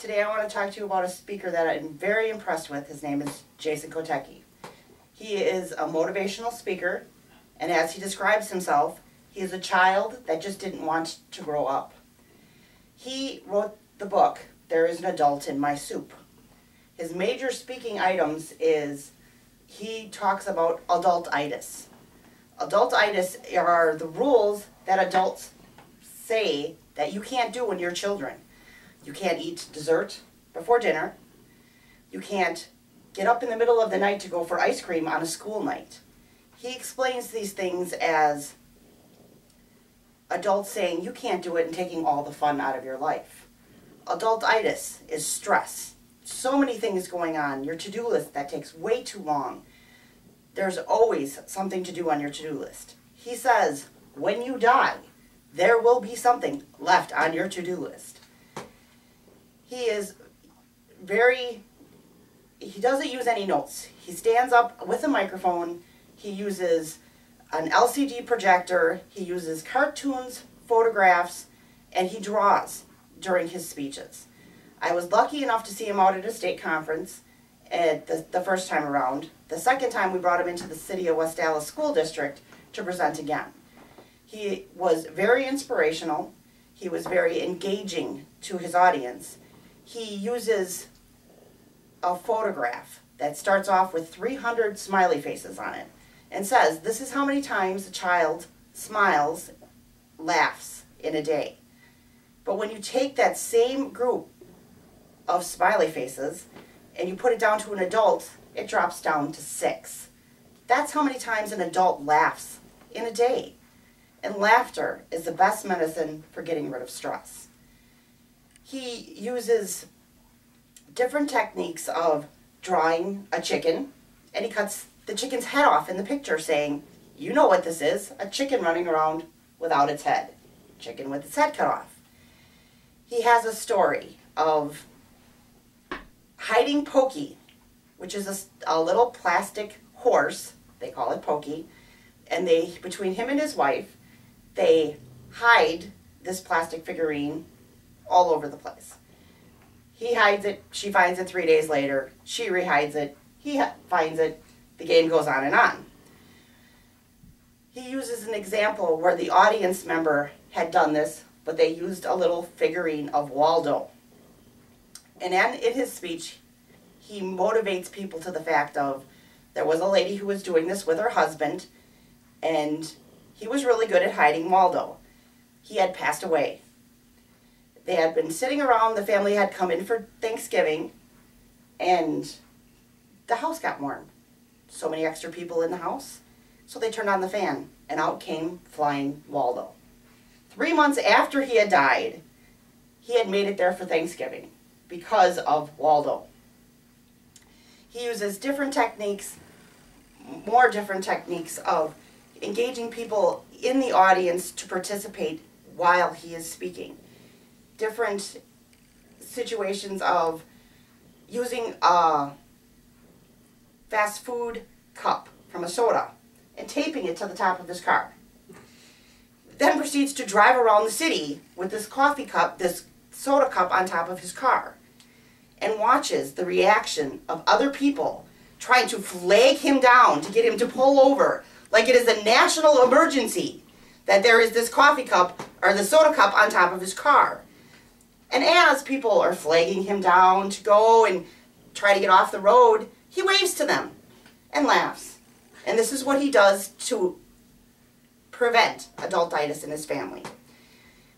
Today I want to talk to you about a speaker that I'm very impressed with. His name is Jason Kotecki. He is a motivational speaker, and as he describes himself, he is a child that just didn't want to grow up. He wrote the book, There Is an Adult in My Soup. His major speaking items is he talks about adultitis. Adultitis are the rules that adults say that you can't do when you're children. You can't eat dessert before dinner. You can't get up in the middle of the night to go for ice cream on a school night. He explains these things as adults saying you can't do it and taking all the fun out of your life. Adultitis is stress. So many things going on. Your to-do list that takes way too long. There's always something to do on your to-do list. He says, when you die, there will be something left on your to-do list. He doesn't use any notes. He stands up with a microphone. He uses an LCD projector. He uses cartoons, photographs, and he draws during his speeches. I was lucky enough to see him out at a state conference at the first time around. The second time we brought him into the City of West Dallas School District to present again. He was very inspirational. He was very engaging to his audience. He uses a photograph that starts off with 300 smiley faces on it and says, this is how many times a child smiles, laughs in a day. But when you take that same group of smiley faces and you put it down to an adult, it drops down to 6. That's how many times an adult laughs in a day. And laughter is the best medicine for getting rid of stress. He uses different techniques of drawing a chicken, and he cuts the chicken's head off in the picture saying, you know what this is, a chicken running around without its head. Chicken with its head cut off. He has a story of hiding Pokey, which is a little plastic horse, they call it Pokey, and between him and his wife, they hide this plastic figurine all over the place. He hides it, she finds it 3 days later, she rehides it, he finds it, the game goes on and on. He uses an example where the audience member had done this, but they used a little figurine of Waldo. And in his speech, he motivates people to the fact of, there was a lady who was doing this with her husband, and he was really good at hiding Waldo. He had passed away. They had been sitting around, the family had come in for Thanksgiving, and the house got warm. So many extra people in the house, so they turned on the fan, and out came flying Waldo. 3 months after he had died, he had made it there for Thanksgiving because of Waldo. He uses different techniques, more different techniques of engaging people in the audience to participate while he is speaking. Different situations of using a fast food cup from a soda and taping it to the top of his car. Then proceeds to drive around the city with this coffee cup, this soda cup on top of his car, and watches the reaction of other people trying to flag him down to get him to pull over, like it is a national emergency that there is this coffee cup or the soda cup on top of his car. And as people are flagging him down to go and try to get off the road, he waves to them and laughs. And this is what he does to prevent adultitis in his family.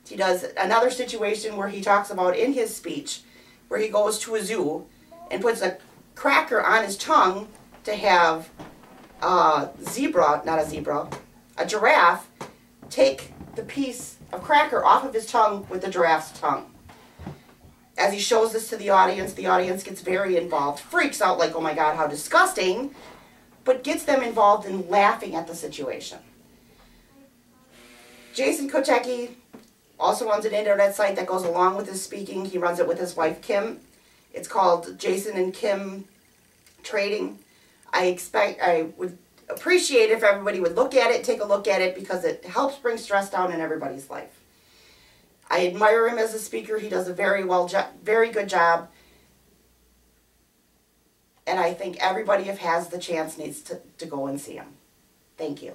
He does another situation where he talks about in his speech where he goes to a zoo and puts a cracker on his tongue to have a giraffe take the piece of cracker off of his tongue with the giraffe's tongue. As he shows this to the audience gets very involved, freaks out like, oh my God, how disgusting, but gets them involved in laughing at the situation. Jason Kotecki also runs an internet site that goes along with his speaking. He runs it with his wife, Kim. It's called Jason and Kim Trading. I would appreciate if everybody would look at it, take a look at it, because it helps bring stress down in everybody's life. I admire him as a speaker. He does a very good job. And I think everybody, if has the chance, needs to go and see him. Thank you.